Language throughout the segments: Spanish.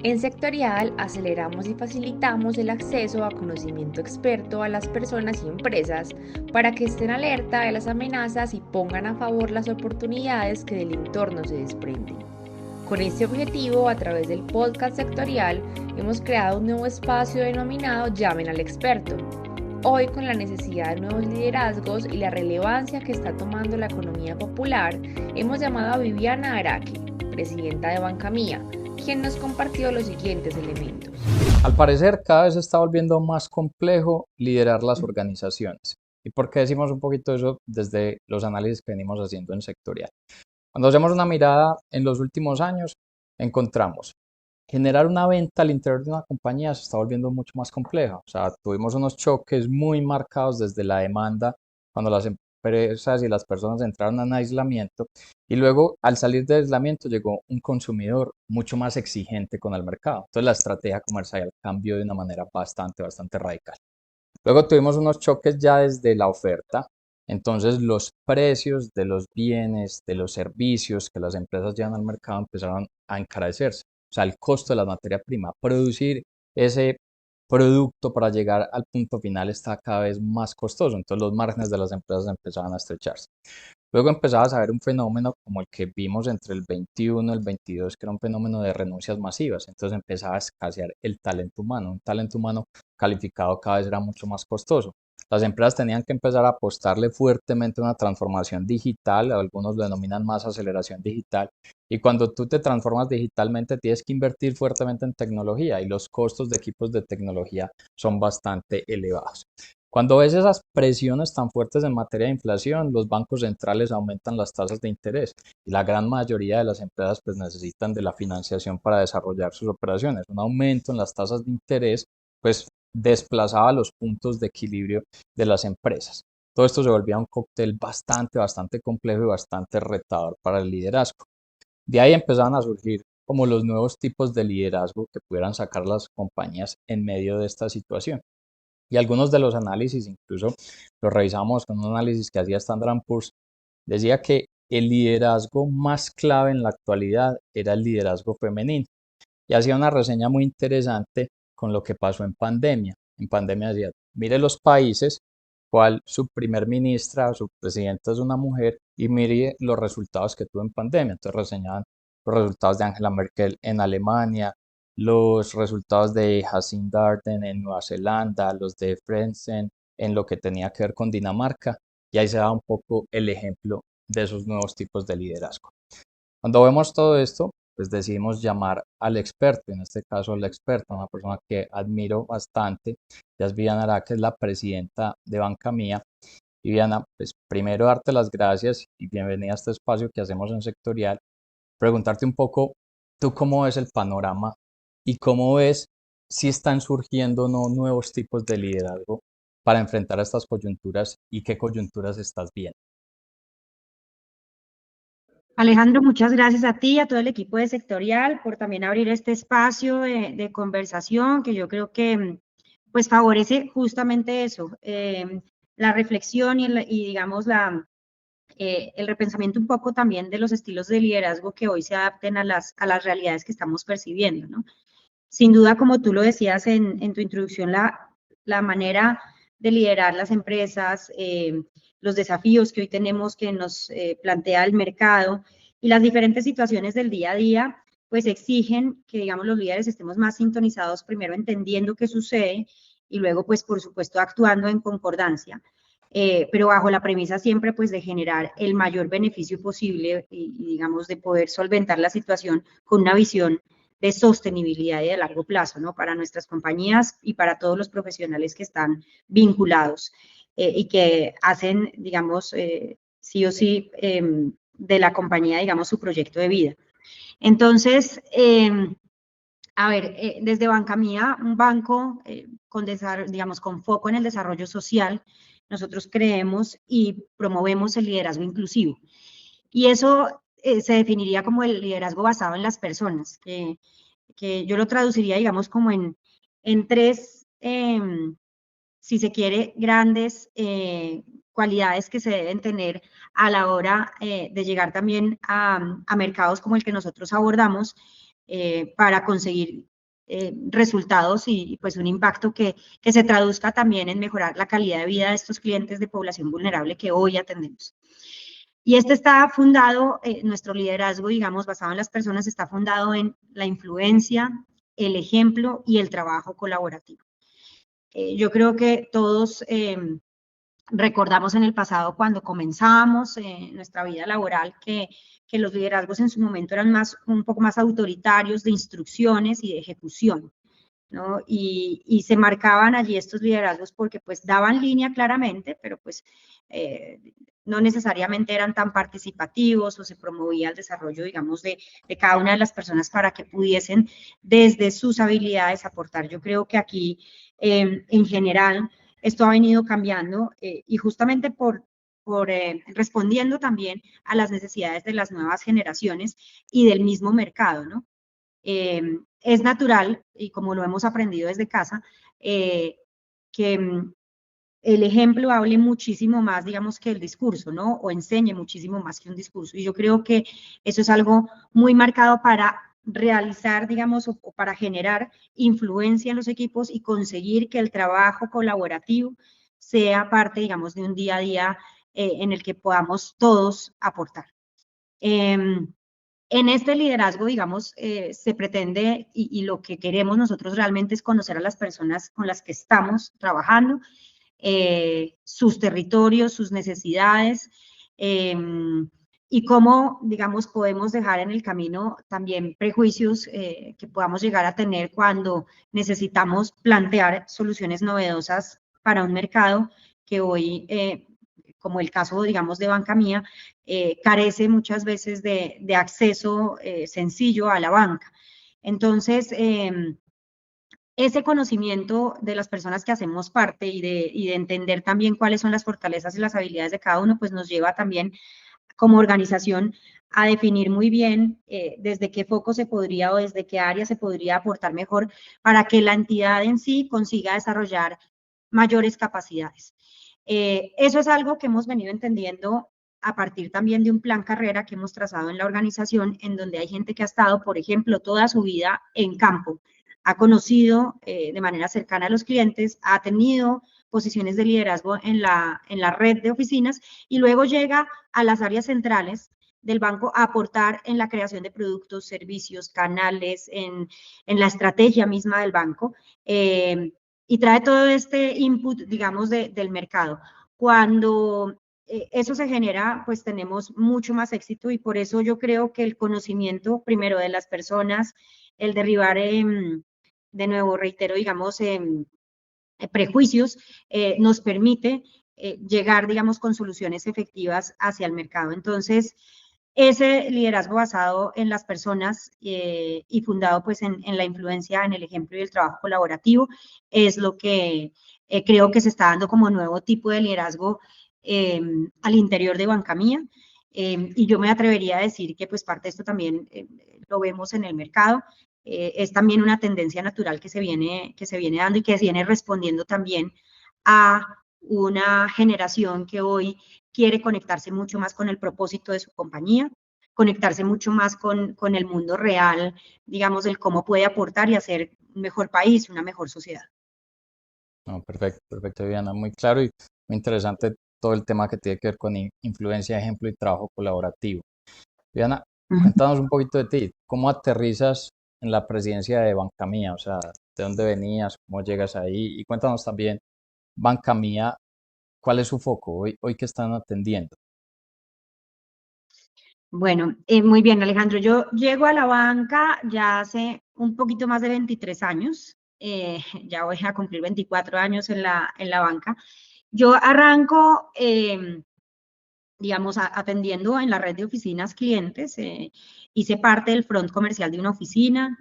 En Sectorial aceleramos y facilitamos el acceso a conocimiento experto a las personas y empresas para que estén alerta de las amenazas y pongan a favor las oportunidades que del entorno se desprenden. Con este objetivo, a través del podcast sectorial, hemos creado un nuevo espacio denominado Llamen al experto. Hoy, con la necesidad de nuevos liderazgos y la relevancia que está tomando la economía popular, hemos llamado a Viviana Araque, presidenta de Banca Mía, quien nos compartió los siguientes elementos. Al parecer, cada vez se está volviendo más complejo liderar las organizaciones. ¿Y por qué decimos un poquito eso desde los análisis que venimos haciendo en sectorial? Cuando hacemos una mirada en los últimos años, encontramos generar una venta al interior de una compañía se está volviendo mucho más compleja. O sea, tuvimos unos choques muy marcados desde la demanda cuando las empresas y las personas entraron en aislamiento y luego al salir de aislamiento llegó un consumidor mucho más exigente con el mercado. Entonces la estrategia comercial cambió de una manera bastante radical. Luego tuvimos unos choques ya desde la oferta. Entonces los precios de los bienes, de los servicios que las empresas llevan al mercado empezaron a encarecerse. O sea, el costo de la materia prima, producir ese producto para llegar al punto final está cada vez más costoso. Entonces los márgenes de las empresas empezaban a estrecharse. Luego empezabas a ver un fenómeno como el que vimos entre el 21 y el 22, que era un fenómeno de renuncias masivas. Entonces empezaba a escasear el talento humano. Un talento humano calificado cada vez era mucho más costoso. Las empresas tenían que empezar a apostarle fuertemente a una transformación digital, algunos lo denominan más aceleración digital, y cuando tú te transformas digitalmente tienes que invertir fuertemente en tecnología y los costos de equipos de tecnología son bastante elevados. Cuando ves esas presiones tan fuertes en materia de inflación, los bancos centrales aumentan las tasas de interés y la gran mayoría de las empresas pues necesitan de la financiación para desarrollar sus operaciones. Un aumento en las tasas de interés pues desplazaba los puntos de equilibrio de las empresas. Todo esto se volvía un cóctel bastante complejo y bastante retador para el liderazgo. De ahí empezaban a surgir como los nuevos tipos de liderazgo que pudieran sacar las compañías en medio de esta situación. Y algunos de los análisis, incluso los revisamos con un análisis que hacía Standard Poor's, decía que el liderazgo más clave en la actualidad era el liderazgo femenino. Y hacía una reseña muy interesante con lo que pasó en pandemia. En pandemia decía, mire los países, cuál su primer ministra o su presidenta es una mujer y mire los resultados que tuvo en pandemia. Entonces reseñaban los resultados de Angela Merkel en Alemania, los resultados de Jacinda Ardern en Nueva Zelanda, los de Frederiksen en lo que tenía que ver con Dinamarca, y ahí se da un poco el ejemplo de esos nuevos tipos de liderazgo. Cuando vemos todo esto, pues decidimos llamar al experto, en este caso la experta, una persona que admiro bastante, ya es Viviana Ara, que es la presidenta de Banca Mía. Y Viviana, pues primero darte las gracias y bienvenida a este espacio que hacemos en Sectorial, preguntarte un poco, ¿tú cómo ves el panorama y cómo ves si están surgiendo o no nuevos tipos de liderazgo para enfrentar estas coyunturas y qué coyunturas estás viendo? Alejandro, muchas gracias a ti y a todo el equipo de Sectorial por también abrir este espacio de conversación que yo creo que pues favorece justamente eso, la reflexión y digamos el repensamiento un poco también de los estilos de liderazgo que hoy se adapten a las realidades que estamos percibiendo, ¿no? Sin duda, como tú lo decías en tu introducción, la manera de liderar las empresas, los desafíos que hoy tenemos que nos plantea el mercado y las diferentes situaciones del día a día, pues exigen que, digamos, los líderes estemos más sintonizados, primero entendiendo qué sucede y luego, pues, por supuesto, actuando en concordancia. Pero bajo la premisa siempre, pues, de generar el mayor beneficio posible y, digamos, de poder solventar la situación con una visión de sostenibilidad y de largo plazo, ¿no? Para nuestras compañías y para todos los profesionales que están vinculados y que hacen, digamos, sí o sí de la compañía, digamos, su proyecto de vida. Entonces, a ver, desde Banca Mía, un banco digamos, con foco en el desarrollo social, nosotros creemos y promovemos el liderazgo inclusivo. Y eso se definiría como el liderazgo basado en las personas, que yo lo traduciría, digamos, como en tres, si se quiere, grandes cualidades que se deben tener a la hora de llegar también a mercados como el que nosotros abordamos para conseguir resultados y pues un impacto que se traduzca también en mejorar la calidad de vida de estos clientes de población vulnerable que hoy atendemos. Y este está fundado, nuestro liderazgo, digamos, basado en las personas, está fundado en la influencia, el ejemplo y el trabajo colaborativo. Yo creo que todos recordamos en el pasado cuando comenzamos nuestra vida laboral que los liderazgos en su momento eran un poco más autoritarios de instrucciones y de ejecución, ¿no? Y se marcaban allí estos liderazgos porque pues daban línea claramente, pero pues no necesariamente eran tan participativos o se promovía el desarrollo, digamos, de cada una de las personas para que pudiesen desde sus habilidades aportar. Yo creo que aquí, en general, esto ha venido cambiando y justamente por respondiendo también a las necesidades de las nuevas generaciones y del mismo mercado, ¿no? Es natural, y como lo hemos aprendido desde casa, que el ejemplo hable muchísimo más, digamos, que el discurso, ¿no? O enseñe muchísimo más que un discurso. Y yo creo que eso es algo muy marcado para realizar, digamos, o para generar influencia en los equipos y conseguir que el trabajo colaborativo sea parte, digamos, de un día a día en el que podamos todos aportar. En este liderazgo, digamos, se pretende y lo que queremos nosotros realmente es conocer a las personas con las que estamos trabajando, sus territorios, sus necesidades, y cómo, digamos, podemos dejar en el camino también prejuicios que podamos llegar a tener cuando necesitamos plantear soluciones novedosas para un mercado que hoy, como el caso, digamos, de Banca Mía, carece muchas veces de acceso sencillo a la banca. Entonces, ese conocimiento de las personas que hacemos parte y de entender también cuáles son las fortalezas y las habilidades de cada uno, pues nos lleva también como organización a definir muy bien desde qué foco se podría o desde qué área se podría aportar mejor para que la entidad en sí consiga desarrollar mayores capacidades. Eso es algo que hemos venido entendiendo a partir también de un plan carrera que hemos trazado en la organización, en donde hay gente que ha estado, por ejemplo, toda su vida en campo, ha conocido de manera cercana a los clientes, ha tenido posiciones de liderazgo en la red de oficinas y luego llega a las áreas centrales del banco a aportar en la creación de productos, servicios, canales, en la estrategia misma del banco y trae todo este input, digamos, del mercado. Cuando eso se genera, pues tenemos mucho más éxito y por eso yo creo que el conocimiento primero de las personas, el derribar, de nuevo, reitero, digamos, prejuicios, nos permite llegar, digamos, con soluciones efectivas hacia el mercado. Entonces, ese liderazgo basado en las personas y fundado pues en la influencia, en el ejemplo y el trabajo colaborativo es lo que creo que se está dando como nuevo tipo de liderazgo al interior de Banca Mía. Y yo me atrevería a decir que pues parte de esto también lo vemos en el mercado. Es también una tendencia natural que se viene dando y que viene respondiendo también a una generación que hoy quiere conectarse mucho más con el propósito de su compañía, conectarse mucho más con el mundo real, digamos, del cómo puede aportar y hacer un mejor país, una mejor sociedad. No, perfecto, perfecto, Viviana. Muy claro y muy interesante todo el tema que tiene que ver con influencia, ejemplo y trabajo colaborativo. Viviana, cuéntanos un poquito de ti. ¿Cómo aterrizas en la presidencia de Banca Mía? O sea, ¿de dónde venías? ¿Cómo llegas ahí? Y cuéntanos también, Banca Mía, ¿cuál es su foco hoy que están atendiendo? Bueno, muy bien, Alejandro. Yo llego a la banca ya hace un poquito más de 23 años. Ya voy a cumplir 24 años en la banca. Yo arranco, digamos, atendiendo en la red de oficinas clientes. Hice parte del front comercial de una oficina.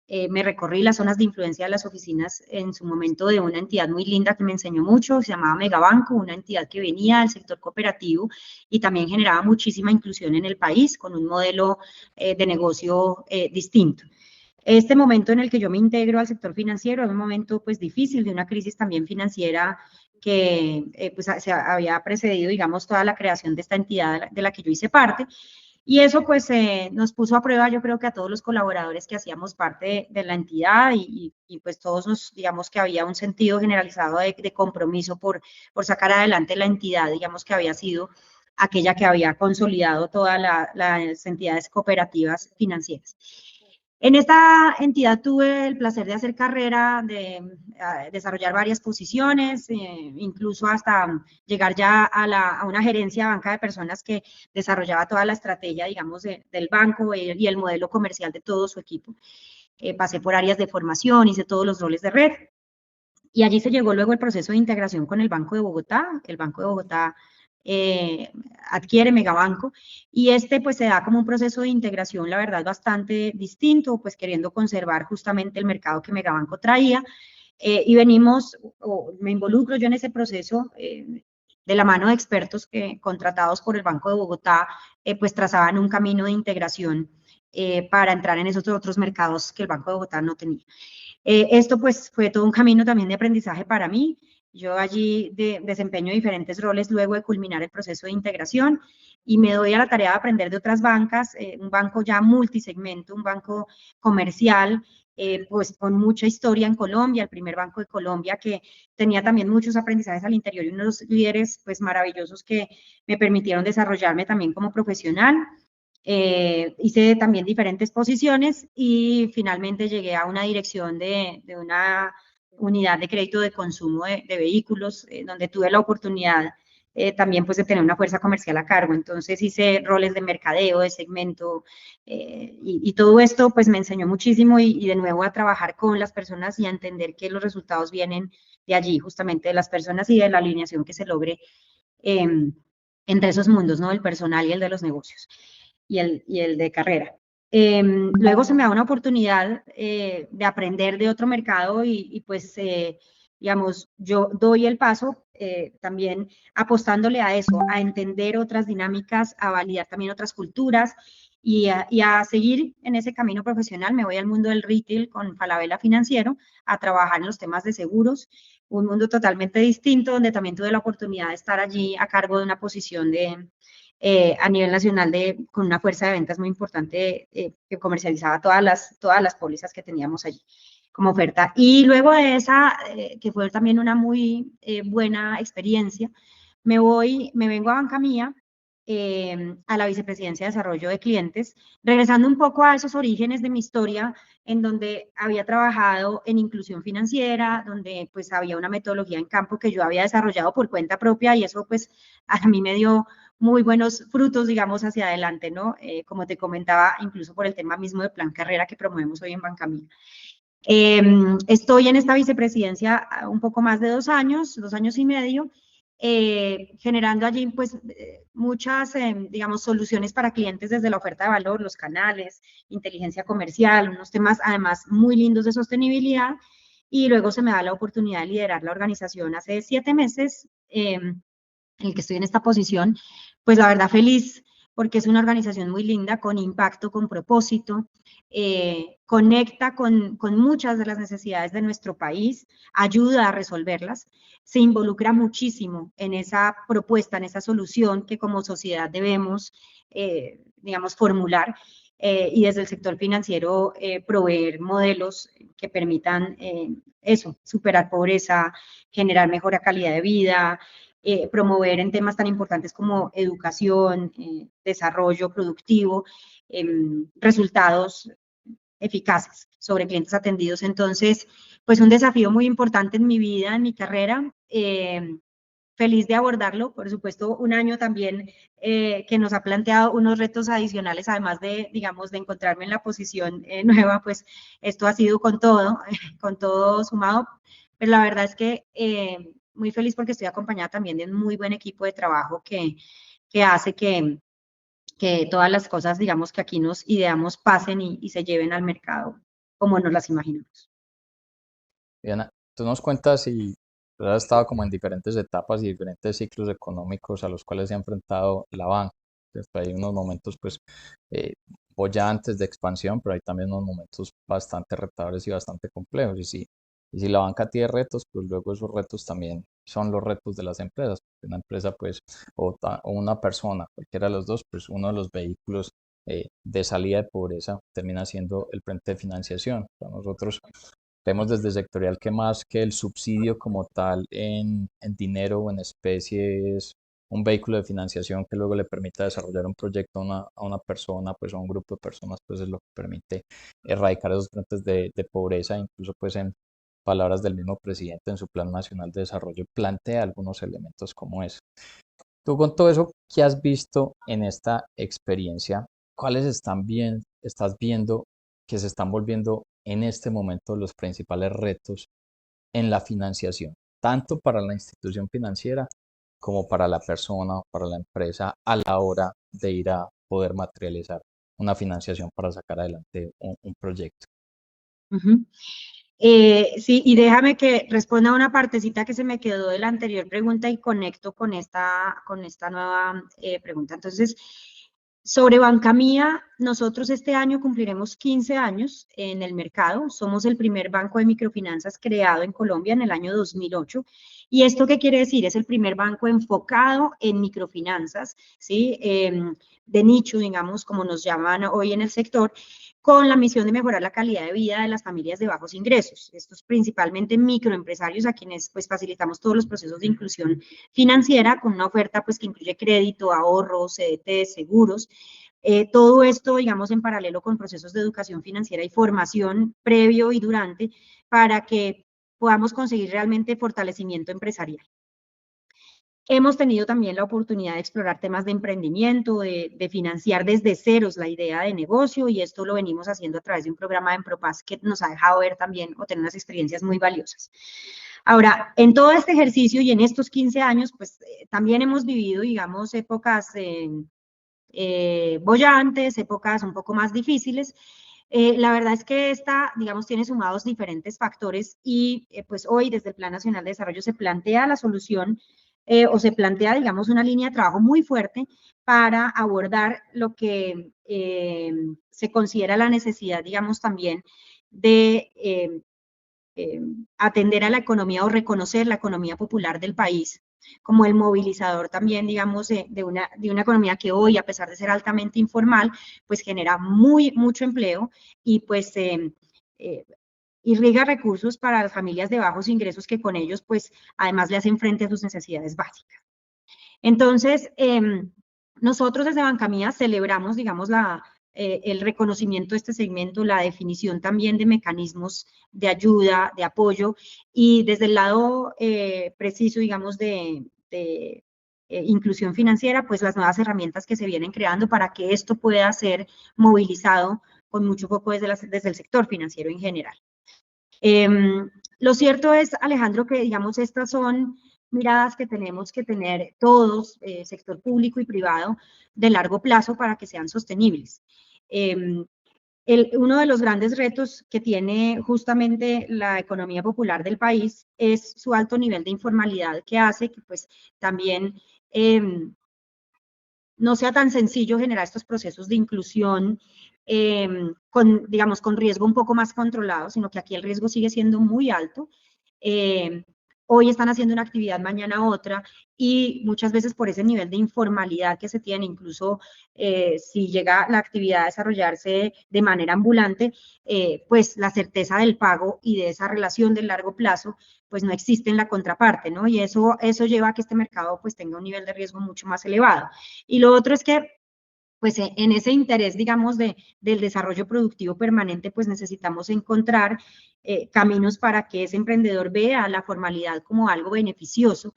Me recorrí las zonas de influencia de las oficinas en su momento de una entidad muy linda que me enseñó mucho, se llamaba Megabanco, una entidad que venía del sector cooperativo y también generaba muchísima inclusión en el país con un modelo de negocio distinto. Este momento en el que yo me integro al sector financiero es un momento pues difícil de una crisis también financiera que pues se había precedido, digamos, toda la creación de esta entidad de la que yo hice parte. Y eso pues nos puso a prueba, yo creo que a todos los colaboradores que hacíamos parte de la entidad y pues todos nos, digamos que había un sentido generalizado de compromiso por sacar adelante la entidad, digamos que había sido aquella que había consolidado todas las entidades cooperativas financieras. En esta entidad tuve el placer de hacer carrera, de desarrollar varias posiciones, incluso hasta llegar ya a una gerencia de banca de personas que desarrollaba toda la estrategia, digamos, del banco y el modelo comercial de todo su equipo. Pasé por áreas de formación, hice todos los roles de red y allí se llegó luego el proceso de integración con el Banco de Bogotá. El Banco de Bogotá adquiere Megabanco y pues se da como un proceso de integración, la verdad, bastante distinto, pues queriendo conservar justamente el mercado que Megabanco traía. Y venimos, o me involucro yo en ese proceso de la mano de expertos que contratados por el Banco de Bogotá, pues trazaban un camino de integración para entrar en esos otros mercados que el Banco de Bogotá no tenía. Esto pues fue todo un camino también de aprendizaje para mí. Yo allí desempeño diferentes roles luego de culminar el proceso de integración y me doy a la tarea de aprender de otras bancas, un banco ya multisegmento, un banco comercial, pues con mucha historia en Colombia, el primer banco de Colombia que tenía también muchos aprendizajes al interior y unos líderes pues maravillosos que me permitieron desarrollarme también como profesional. Hice también diferentes posiciones y finalmente llegué a una dirección de una unidad de crédito de consumo de vehículos, donde tuve la oportunidad también pues de tener una fuerza comercial a cargo. Entonces hice roles de mercadeo, de segmento y todo esto pues me enseñó muchísimo y de nuevo a trabajar con las personas y a entender que los resultados vienen de allí, justamente de las personas y de la alineación que se logre eh, entre esos mundos, ¿no? El personal y el de los negocios y el de carrera. Luego se me da una oportunidad de aprender de otro mercado y pues, digamos, yo doy el paso también apostándole a eso, a entender otras dinámicas, a validar también otras culturas y a seguir en ese camino profesional. Me voy al mundo del retail con Falabella Financiero a trabajar en los temas de seguros, un mundo totalmente distinto donde también tuve la oportunidad de estar allí a cargo de una posición a nivel nacional con una fuerza de ventas muy importante que comercializaba todas las pólizas que teníamos allí como oferta. Y luego de esa, que fue también una muy buena experiencia, me vengo a Banca Mía, a la Vicepresidencia de Desarrollo de Clientes, regresando un poco a esos orígenes de mi historia, en donde había trabajado en inclusión financiera, donde pues había una metodología en campo que yo había desarrollado por cuenta propia y eso pues a mí me dio muy buenos frutos, digamos, hacia adelante, ¿no? Como te comentaba, incluso por el tema mismo de plan carrera que promovemos hoy en Banca Mía. Estoy en esta vicepresidencia un poco más de 2 años y medio, generando allí pues muchas, digamos, soluciones para clientes desde la oferta de valor, los canales, inteligencia comercial, unos temas además muy lindos de sostenibilidad. Y luego se me da la oportunidad de liderar la organización hace 7 meses, en el que estoy en esta posición, pues la verdad feliz porque es una organización muy linda, con impacto, con propósito, conecta con muchas de las necesidades de nuestro país, ayuda a resolverlas, se involucra muchísimo en esa propuesta, en esa solución que como sociedad debemos, digamos, formular. Y desde el sector financiero proveer modelos que permitan eso, superar pobreza, generar mejor calidad de vida, promover en temas tan importantes como educación, desarrollo productivo, resultados eficaces sobre clientes atendidos. Entonces, pues un desafío muy importante en mi vida, en mi carrera. Feliz de abordarlo, por supuesto, un año también que nos ha planteado unos retos adicionales, además de, digamos, de encontrarme en la posición nueva, pues esto ha sido con todo sumado, pero la verdad es que muy feliz porque estoy acompañada también de un muy buen equipo de trabajo que hace que todas las cosas, digamos, que aquí nos ideamos pasen y se lleven al mercado como nos las imaginamos. Diana, tú nos cuentas si has estado como en diferentes etapas y diferentes ciclos económicos a los cuales se ha enfrentado la banca. Hay unos momentos pues eh, bollantes de expansión, pero hay también unos momentos bastante retadores y bastante complejos. Y si la banca tiene retos, pues luego esos retos también son los retos de las empresas. Una empresa, pues, o una persona, cualquiera de los dos, pues uno de los vehículos de salida de pobreza termina siendo el frente de financiación. Para nosotros vemos desde sectorial que más que el subsidio como tal en dinero o en especie es un vehículo de financiación que luego le permita desarrollar un proyecto a una persona, pues a un grupo de personas, pues es lo que permite erradicar esos frentes de pobreza. Incluso pues en palabras del mismo presidente en su Plan Nacional de Desarrollo plantea algunos elementos como ese. Tú con todo eso que has visto en esta experiencia, ¿cuáles estás viendo que se están volviendo en este momento los principales retos en la financiación, tanto para la institución financiera como para la persona o para la empresa a la hora de ir a poder materializar una financiación para sacar adelante un proyecto? Ujú. Sí, y déjame que responda a una partecita que se me quedó de la anterior pregunta y conecto con esta nueva pregunta. Entonces, sobre Banca Mía, nosotros este año cumpliremos 15 años en el mercado. Somos el primer banco de microfinanzas creado en Colombia en el año 2008. ¿Y esto qué quiere decir? Es el primer banco enfocado en microfinanzas, ¿sí? De nicho, digamos, como nos llaman hoy en el sector, con la misión de mejorar la calidad de vida de las familias de bajos ingresos. Estos principalmente microempresarios a quienes pues facilitamos todos los procesos de inclusión financiera con una oferta pues que incluye crédito, ahorros, CDT, seguros. Todo esto, digamos, en paralelo con procesos de educación financiera y formación previo y durante para que podamos conseguir realmente fortalecimiento empresarial. Hemos tenido también la oportunidad de explorar temas de emprendimiento, de financiar desde ceros la idea de negocio, y esto lo venimos haciendo a través de un programa de Empropaz que nos ha dejado ver también o tener unas experiencias muy valiosas. Ahora, en todo este ejercicio y en estos 15 años, pues también hemos vivido, digamos, épocas bollantes, épocas un poco más difíciles. La verdad es que esta, digamos, tiene sumados diferentes factores y pues hoy desde el Plan Nacional de Desarrollo se plantea la solución o se plantea, digamos, una línea de trabajo muy fuerte para abordar lo que se considera la necesidad, digamos, también de atender a la economía o reconocer la economía popular del país como el movilizador también, digamos, de una economía que hoy, a pesar de ser altamente informal, pues genera mucho empleo y pues irriga recursos para las familias de bajos ingresos que con ellos, pues, además le hacen frente a sus necesidades básicas. Entonces, nosotros desde Banca Mía celebramos, digamos, el reconocimiento de este segmento, la definición también de mecanismos de ayuda, de apoyo, y desde el lado preciso, digamos, de inclusión financiera, pues las nuevas herramientas que se vienen creando para que esto pueda ser movilizado con mucho foco desde el sector financiero en general. Lo cierto es, Alejandro, que digamos estas son miradas que tenemos que tener todos, sector público y privado, de largo plazo para que sean sostenibles. Uno de los grandes retos que tiene justamente la economía popular del país es su alto nivel de informalidad, que hace que pues también no sea tan sencillo generar estos procesos de inclusión digamos, con riesgo un poco más controlado, sino que aquí el riesgo sigue siendo muy alto. Hoy están haciendo una actividad, mañana otra, y muchas veces por ese nivel de informalidad que se tiene, incluso si llega la actividad a desarrollarse de manera ambulante, pues la certeza del pago y de esa relación del largo plazo, pues no existe en la contraparte, ¿no? Y eso lleva a que este mercado pues tenga un nivel de riesgo mucho más elevado. Y lo otro es que pues en ese interés, digamos, del desarrollo productivo permanente, pues necesitamos encontrar caminos para que ese emprendedor vea la formalidad como algo beneficioso,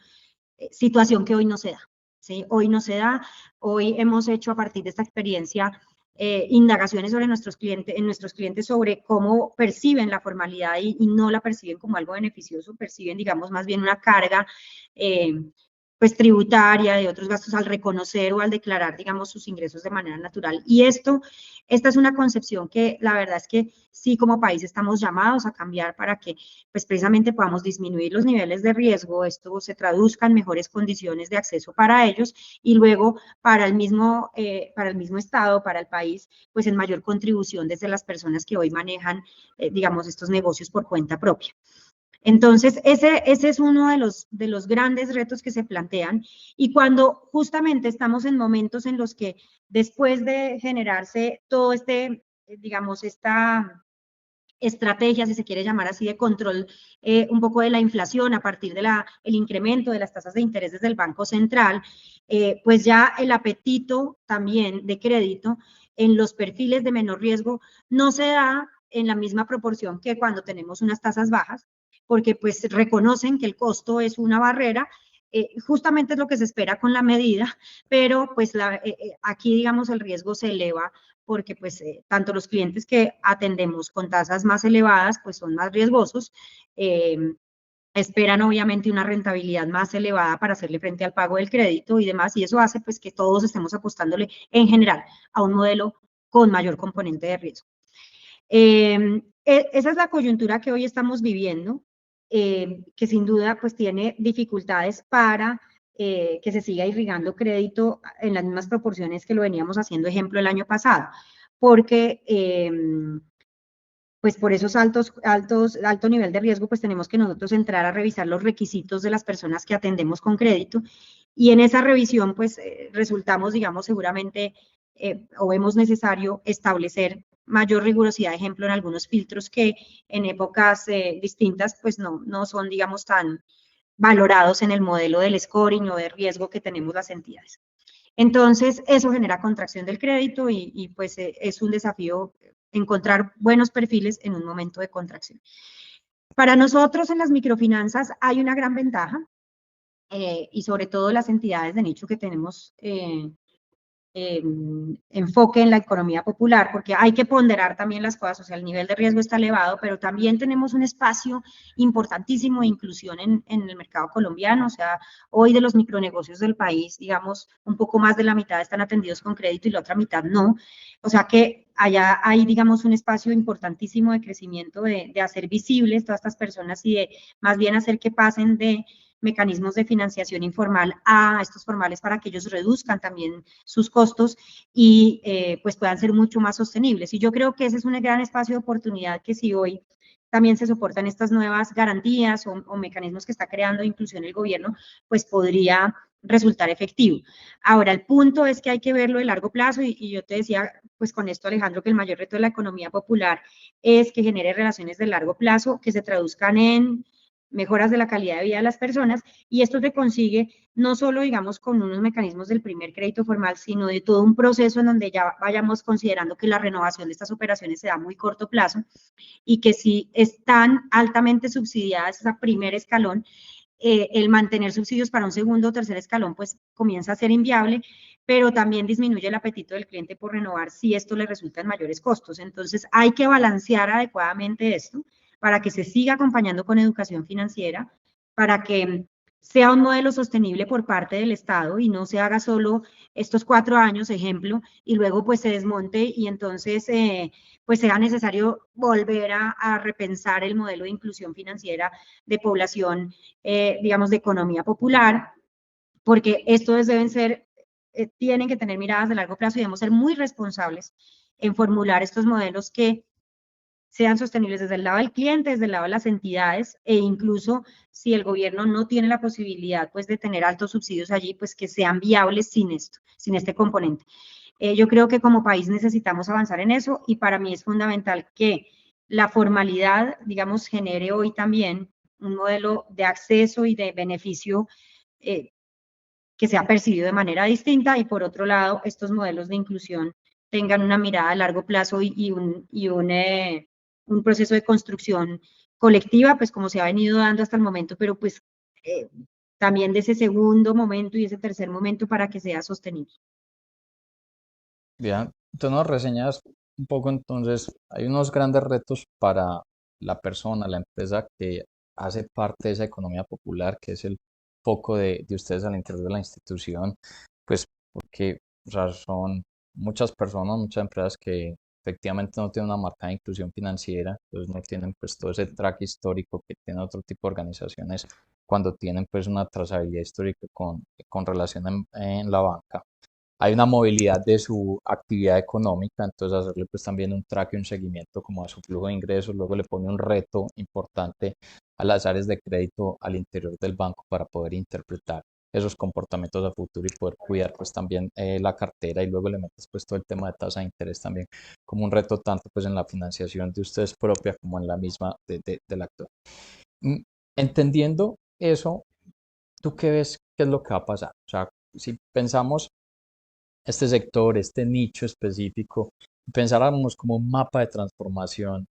situación que hoy no se da, ¿sí? Hoy no se da, hoy hemos hecho a partir de esta experiencia indagaciones sobre nuestros clientes sobre cómo perciben la formalidad y no la perciben como algo beneficioso, perciben, digamos, más bien una carga pues tributaria, de otros gastos al reconocer o al declarar, digamos, sus ingresos de manera natural. Y esta es una concepción que la verdad es que sí, como país estamos llamados a cambiar para que, pues precisamente podamos disminuir los niveles de riesgo, esto se traduzca en mejores condiciones de acceso para ellos y luego para el mismo Estado, para el país, pues en mayor contribución desde las personas que hoy manejan, digamos, estos negocios por cuenta propia. Entonces, ese es uno de los grandes retos que se plantean. Y cuando justamente estamos en momentos en los que después de generarse todo digamos, esta estrategia, si se quiere llamar así, de control un poco de la inflación a partir del el incremento de las tasas de interés desde el Banco Central, pues ya el apetito también de crédito en los perfiles de menor riesgo no se da en la misma proporción que cuando tenemos unas tasas bajas, porque pues reconocen que el costo es una barrera, justamente es lo que se espera con la medida, pero pues aquí digamos el riesgo se eleva porque pues tanto los clientes que atendemos con tasas más elevadas pues son más riesgosos, eh, esperan obviamente una rentabilidad más elevada para hacerle frente al pago del crédito y demás, y eso hace pues que todos estemos apostándole en general a un modelo con mayor componente de riesgo. Esa es la coyuntura que hoy estamos viviendo, que sin duda pues tiene dificultades para que se siga irrigando crédito en las mismas proporciones que lo veníamos haciendo, ejemplo, el año pasado, porque pues por esos alto nivel de riesgo, pues tenemos que nosotros entrar a revisar los requisitos de las personas que atendemos con crédito y en esa revisión pues resultamos, digamos, seguramente o vemos necesario establecer mayor rigurosidad, ejemplo, en algunos filtros que en épocas distintas pues no son, digamos, tan valorados en el modelo del scoring o de riesgo que tenemos las entidades. Entonces, eso genera contracción del crédito y pues es un desafío encontrar buenos perfiles en un momento de contracción. Para nosotros en las microfinanzas hay una gran ventaja y sobre todo las entidades de nicho que tenemos enfoque en la economía popular, porque hay que ponderar también las cosas, o sea, el nivel de riesgo está elevado, pero también tenemos un espacio importantísimo de inclusión en el mercado colombiano, o sea, hoy de los micronegocios del país, digamos, un poco más de la mitad están atendidos con crédito y la otra mitad no, o sea que allá hay, digamos, un espacio importantísimo de crecimiento, de hacer visibles todas estas personas y de más bien hacer que pasen de mecanismos de financiación informal a estos formales para que ellos reduzcan también sus costos y pues puedan ser mucho más sostenibles. Y yo creo que ese es un gran espacio de oportunidad que si hoy también se soportan estas nuevas garantías o mecanismos que está creando inclusión el gobierno, pues podría resultar efectivo. Ahora, el punto es que hay que verlo de largo plazo y yo te decía, pues con esto Alejandro, que el mayor reto de la economía popular es que genere relaciones de largo plazo que se traduzcan en mejoras de la calidad de vida de las personas y esto se consigue no solo, digamos, con unos mecanismos del primer crédito formal, sino de todo un proceso en donde ya vayamos considerando que la renovación de estas operaciones se da a muy corto plazo y que si están altamente subsidiadas ese primer escalón, el mantener subsidios para un segundo o tercer escalón, pues comienza a ser inviable, pero también disminuye el apetito del cliente por renovar si esto le resulta en mayores costos. Entonces, hay que balancear adecuadamente esto para que se siga acompañando con educación financiera, para que sea un modelo sostenible por parte del Estado y no se haga solo estos 4 años, ejemplo, y luego pues se desmonte y entonces pues sea necesario volver a repensar el modelo de inclusión financiera de población, digamos, de economía popular, porque estos deben ser, tienen que tener miradas de largo plazo y debemos ser muy responsables en formular estos modelos que sean sostenibles desde el lado del cliente, desde el lado de las entidades e incluso si el gobierno no tiene la posibilidad pues de tener altos subsidios allí, pues que sean viables sin esto, sin este componente. Yo creo que como país necesitamos avanzar en eso y para mí es fundamental que la formalidad, digamos, genere hoy también un modelo de acceso y de beneficio que sea percibido de manera distinta y por otro lado, estos modelos de inclusión tengan una mirada a largo plazo un proceso de construcción colectiva, pues como se ha venido dando hasta el momento, pero pues también de ese segundo momento y ese tercer momento para que sea sostenible. Bien, tú nos reseñas un poco entonces, hay unos grandes retos para la persona, la empresa que hace parte de esa economía popular, que es el foco de ustedes al interior de la institución, pues porque o sea, son muchas personas, muchas empresas que efectivamente no tienen una marcada inclusión financiera, entonces no tienen pues todo ese track histórico que tienen otro tipo de organizaciones cuando tienen pues una trazabilidad histórica con relación en la banca. Hay una movilidad de su actividad económica, entonces hacerle pues también un track y un seguimiento como a su flujo de ingresos, luego le pone un reto importante a las áreas de crédito al interior del banco para poder interpretar esos comportamientos a futuro y poder cuidar pues también la cartera, y luego le metes pues todo el tema de tasa de interés también como un reto tanto pues en la financiación de ustedes propia como en la misma del actor. Mm, Entendiendo eso, ¿tú qué ves qué es lo que va a pasar? O sea, si pensamos este sector, este nicho específico, pensáramos como un mapa de transformación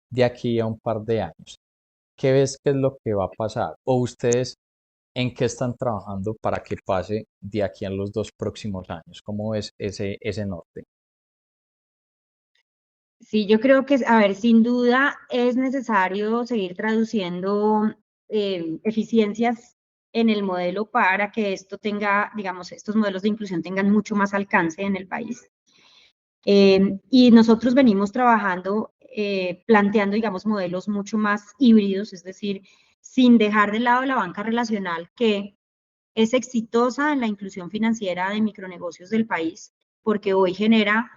de aquí a un par de años, ¿qué ves que es lo que va a pasar? ¿O ustedes en qué están trabajando para que pase de aquí a los 2 próximos años? ¿Cómo es ese norte? Sí, yo creo que, a ver, sin duda es necesario seguir traduciendo eficiencias en el modelo para que esto tenga, digamos, estos modelos de inclusión tengan mucho más alcance en el país. Y nosotros venimos trabajando, planteando, digamos, modelos mucho más híbridos, es decir, sin dejar de lado la banca relacional, que es exitosa en la inclusión financiera de micronegocios del país, porque hoy genera,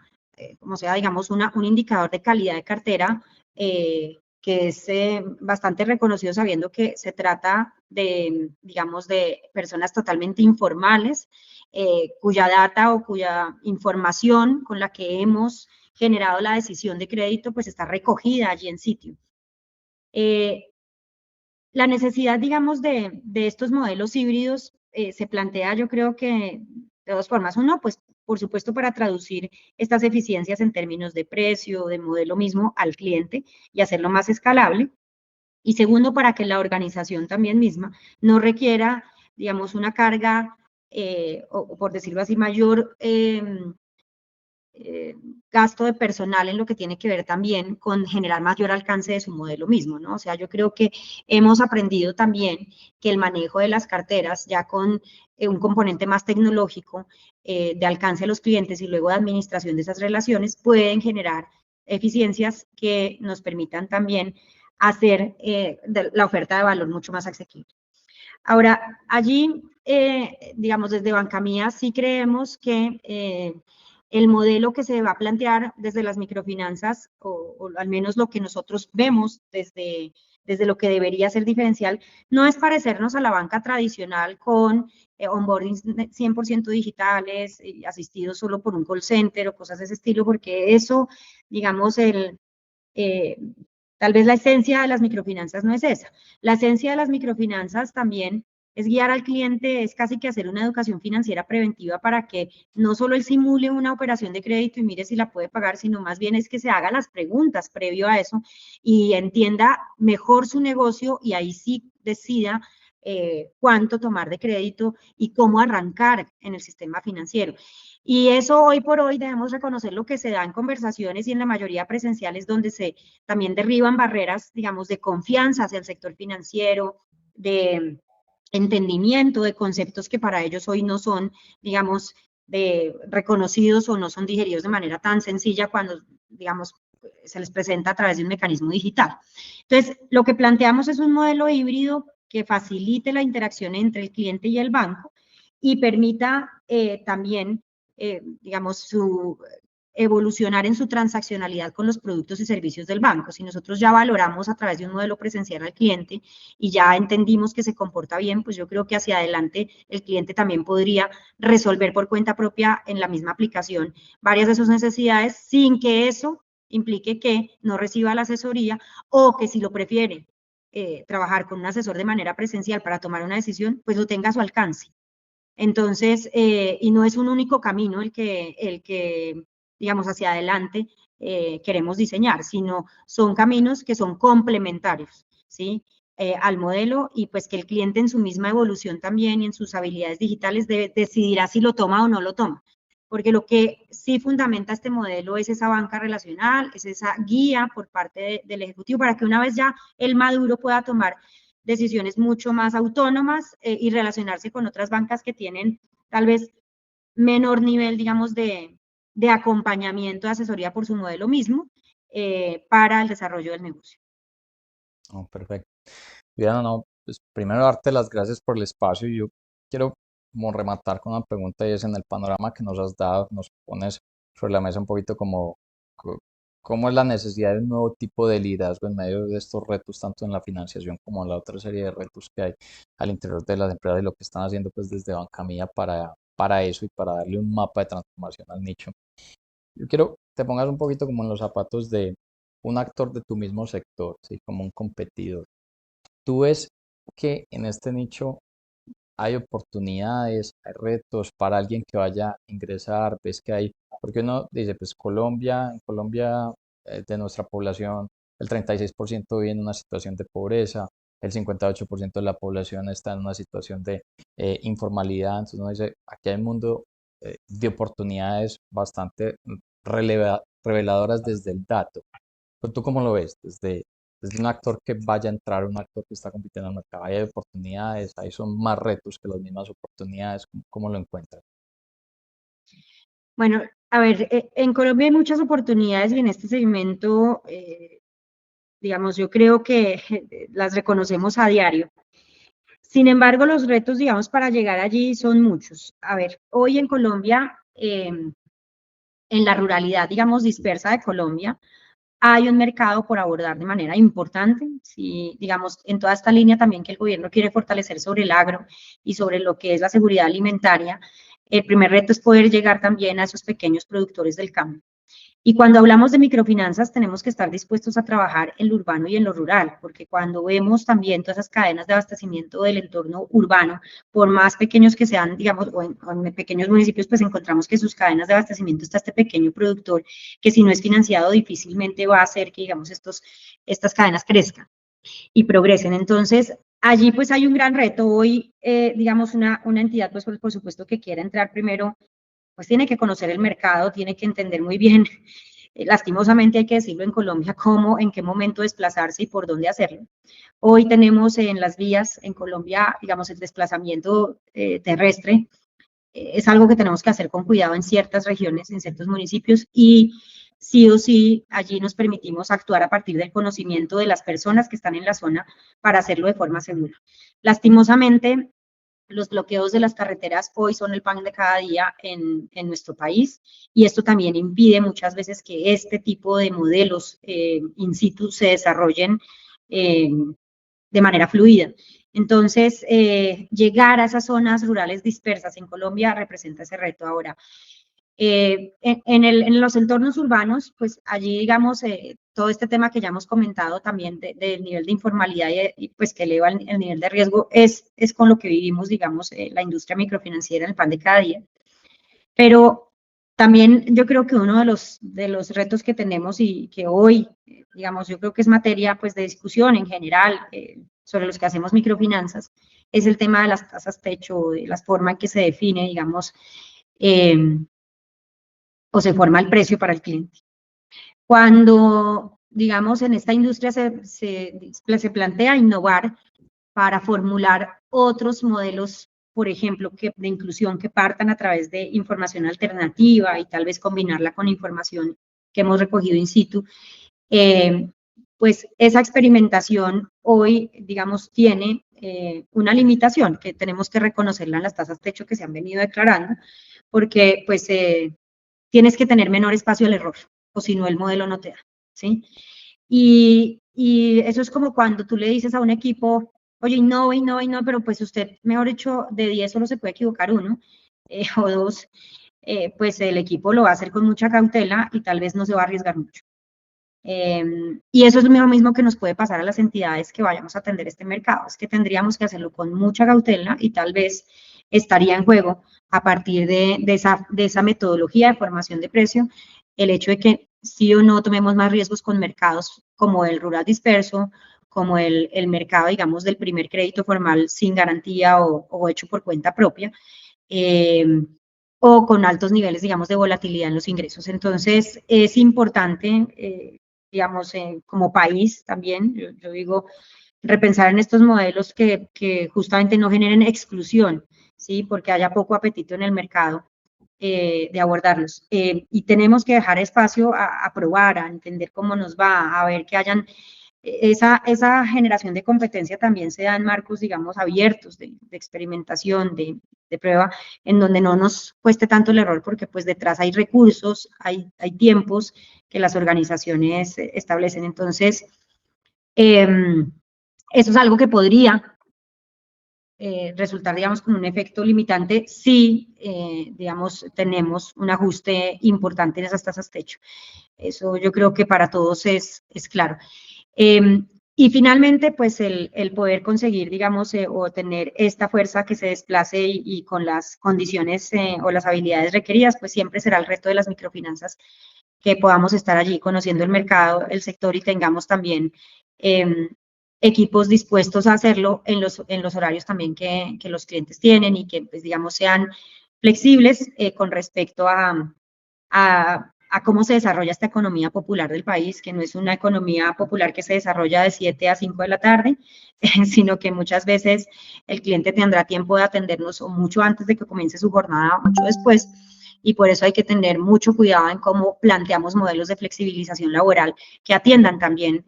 como sea, digamos, un indicador de calidad de cartera que es bastante reconocido, sabiendo que se trata de, digamos, de personas totalmente informales, cuya data o cuya información con la que hemos generado la decisión de crédito, pues está recogida allí en sitio. La necesidad, digamos, de estos modelos híbridos se plantea, yo creo que de dos formas. Uno, pues, por supuesto, para traducir estas eficiencias en términos de precio, de modelo mismo al cliente y hacerlo más escalable. Y segundo, para que la organización también misma no requiera, digamos, una carga, o por decirlo así, mayor eh, gasto de personal en lo que tiene que ver también con generar mayor alcance de su modelo mismo, ¿no? O sea, yo creo que hemos aprendido también que el manejo de las carteras, ya con un componente más tecnológico de alcance a los clientes y luego de administración de esas relaciones, pueden generar eficiencias que nos permitan también hacer la oferta de valor mucho más asequible. Ahora, allí, digamos, desde Banca Mía sí creemos que el modelo que se va a plantear desde las microfinanzas, o al menos lo que nosotros vemos desde lo que debería ser diferencial, no es parecernos a la banca tradicional con onboardings 100% digitales, asistidos solo por un call center o cosas de ese estilo, porque eso, digamos, eh, tal vez la esencia de las microfinanzas no es esa. La esencia de las microfinanzas también es guiar al cliente, es casi que hacer una educación financiera preventiva para que no solo él simule una operación de crédito y mire si la puede pagar, sino más bien es que se haga las preguntas previo a eso y entienda mejor su negocio y ahí sí decida cuánto tomar de crédito y cómo arrancar en el sistema financiero. Y eso hoy por hoy debemos reconocer lo que se da en conversaciones y en la mayoría presenciales donde se también derriban barreras, digamos, de confianza hacia el sector financiero, de entendimiento de conceptos que para ellos hoy no son, digamos, reconocidos o no son digeridos de manera tan sencilla cuando, digamos, se les presenta a través de un mecanismo digital. Entonces, lo que planteamos es un modelo híbrido que facilite la interacción entre el cliente y el banco y permita también, digamos, evolucionar en su transaccionalidad con los productos y servicios del banco. Si nosotros ya valoramos a través de un modelo presencial al cliente y ya entendimos que se comporta bien, pues yo creo que hacia adelante el cliente también podría resolver por cuenta propia en la misma aplicación varias de sus necesidades sin que eso implique que no reciba la asesoría o que si lo prefiere trabajar con un asesor de manera presencial para tomar una decisión, pues lo tenga a su alcance. Entonces, y no es un único camino el que digamos, hacia adelante queremos diseñar, sino son caminos que son complementarios, ¿sí? Al modelo y pues que el cliente en su misma evolución también y en sus habilidades digitales decidirá si lo toma o no lo toma. Porque lo que sí fundamenta este modelo es esa banca relacional, es esa guía por parte del Ejecutivo para que una vez ya el maduro pueda tomar decisiones mucho más autónomas y relacionarse con otras bancas que tienen tal vez menor nivel, digamos, de acompañamiento, de asesoría por su modelo mismo para el desarrollo del negocio. Oh, perfecto. Diana, no, pues primero darte las gracias por el espacio, y yo quiero como rematar con una pregunta, y es: en el panorama que nos has dado, nos pones sobre la mesa un poquito como cómo es la necesidad de un nuevo tipo de liderazgo en medio de estos retos, tanto en la financiación como en la otra serie de retos que hay al interior de las empresas y lo que están haciendo pues desde Bancamía para eso y para darle un mapa de transformación al nicho. Yo quiero que te pongas un poquito como en los zapatos de un actor de tu mismo sector, ¿sí? Como un competidor. ¿Tú ves que en este nicho hay oportunidades, hay retos para alguien que vaya a ingresar? ¿Ves que hay? Porque uno dice, pues Colombia, en Colombia de nuestra población, el 36% vive en una situación de pobreza, el 58% de la población está en una situación de informalidad. Entonces uno dice, aquí hay un mundo de oportunidades bastante reveladoras desde el dato. Pero ¿tú cómo lo ves? Desde un actor que vaya a entrar, un actor que está compitiendo en el mercado, hay oportunidades, ahí son más retos que las mismas oportunidades. ¿Cómo lo encuentras? Bueno, a ver, en Colombia hay muchas oportunidades y en este segmento, digamos, yo creo que las reconocemos a diario. Sin embargo, los retos, digamos, para llegar allí son muchos. A ver, hoy en Colombia, en la ruralidad, digamos, dispersa de Colombia, hay un mercado por abordar de manera importante, si, digamos, en toda esta línea también que el gobierno quiere fortalecer sobre el agro y sobre lo que es la seguridad alimentaria. El primer reto es poder llegar también a esos pequeños productores del campo. Y cuando hablamos de microfinanzas, tenemos que estar dispuestos a trabajar en lo urbano y en lo rural, porque cuando vemos también todas esas cadenas de abastecimiento del entorno urbano, por más pequeños que sean, digamos, o en pequeños municipios, pues encontramos que sus cadenas de abastecimiento está este pequeño productor que si no es financiado difícilmente va a hacer que, digamos, estas cadenas crezcan y progresen. Entonces, allí pues hay un gran reto. Hoy, digamos, una entidad, pues por supuesto que quiera entrar primero pues tiene que conocer el mercado, tiene que entender muy bien, lastimosamente hay que decirlo en Colombia, cómo, en qué momento desplazarse y por dónde hacerlo. Hoy tenemos en las vías en Colombia, digamos, el desplazamiento terrestre, es algo que tenemos que hacer con cuidado en ciertas regiones, en ciertos municipios y sí o sí allí nos permitimos actuar a partir del conocimiento de las personas que están en la zona para hacerlo de forma segura. Lastimosamente, los bloqueos de las carreteras hoy son el pan de cada día en nuestro país y esto también impide muchas veces que este tipo de modelos in situ se desarrollen de manera fluida. Entonces, llegar a esas zonas rurales dispersas en Colombia representa ese reto. Ahora, en los entornos urbanos, pues allí, digamos, todo este tema que ya hemos comentado también del nivel de informalidad y pues que eleva el nivel de riesgo es con lo que vivimos, digamos, la industria microfinanciera en el pan de cada día. Pero también yo creo que uno de los retos que tenemos y que hoy, digamos, yo creo que es materia pues de discusión en general sobre los que hacemos microfinanzas, es el tema de las tasas techo, de la forma en que se define, digamos, eh, o se forma el precio para el cliente. Cuando, digamos, en esta industria se plantea innovar para formular otros modelos, por ejemplo, de inclusión que partan a través de información alternativa y tal vez combinarla con información que hemos recogido in situ, pues esa experimentación hoy, digamos, tiene una limitación que tenemos que reconocerla en las tasas techo que se han venido declarando, porque pues tienes que tener menor espacio al error, o si no el modelo no te da, ¿sí? Y eso es como cuando tú le dices a un equipo, oye, innova, innova, innova, pero pues usted, mejor dicho, de 10 solo se puede equivocar uno o dos, pues el equipo lo va a hacer con mucha cautela y tal vez no se va a arriesgar mucho. Y eso es lo mismo que nos puede pasar a las entidades que vayamos a atender este mercado, es que tendríamos que hacerlo con mucha cautela y tal vez estaría en juego a partir de esa metodología de formación de precio, el hecho de que sí o no tomemos más riesgos con mercados como el rural disperso, como el mercado, digamos, del primer crédito formal sin garantía o hecho por cuenta propia, eh, o con altos niveles, digamos, de volatilidad en los ingresos. Entonces, es importante, digamos, como país también, yo digo, repensar en estos modelos que justamente no generen exclusión, ¿sí? Porque haya poco apetito en el mercado de abordarlos. Y tenemos que dejar espacio a probar, a entender cómo nos va, a ver que hayan esa generación de competencia también se da en marcos, digamos, abiertos de experimentación, de prueba, en donde no nos cueste tanto el error, porque pues detrás hay recursos, hay tiempos que las organizaciones establecen. Entonces, eso es algo que podría resultar, digamos, con un efecto limitante si, digamos, tenemos un ajuste importante en esas tasas techo. Eso yo creo que para todos es claro. Y finalmente, pues el poder conseguir, digamos, o tener esta fuerza que se desplace y con las condiciones o las habilidades requeridas, pues siempre será el reto de las microfinanzas, que podamos estar allí conociendo el mercado, el sector y tengamos también equipos dispuestos a hacerlo en los horarios también que los clientes tienen y que, pues, digamos, sean flexibles con respecto a cómo se desarrolla esta economía popular del país, que no es una economía popular que se desarrolla de 7 a 5 de la tarde, sino que muchas veces el cliente tendrá tiempo de atendernos o mucho antes de que comience su jornada o mucho después, y por eso hay que tener mucho cuidado en cómo planteamos modelos de flexibilización laboral que atiendan también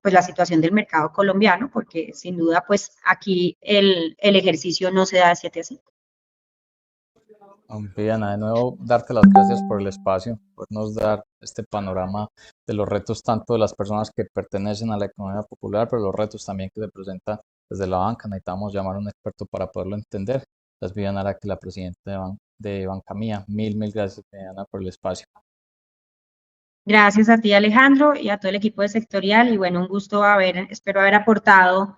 pues la situación del mercado colombiano, porque sin duda pues aquí el ejercicio no se da de 7 a 5. Viviana, de nuevo, darte las gracias por el espacio, por nos dar este panorama de los retos tanto de las personas que pertenecen a la economía popular, pero los retos también que se presentan desde la banca. Necesitamos llamar a un experto para poderlo entender. Es Viviana Araque, la presidenta de Banca Mía. Mil gracias, Viviana, por el espacio. Gracias a ti, Alejandro, y a todo el equipo de Sectorial, y bueno, un gusto espero haber aportado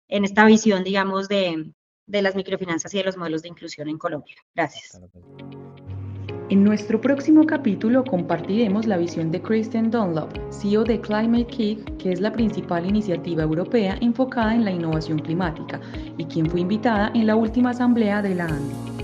en esta visión, digamos, de las microfinanzas y de los modelos de inclusión en Colombia. Gracias. En nuestro próximo capítulo compartiremos la visión de Kristen Dunlop, CEO de Climate Kick, que es la principal iniciativa europea enfocada en la innovación climática y quien fue invitada en la última asamblea de la ANDI.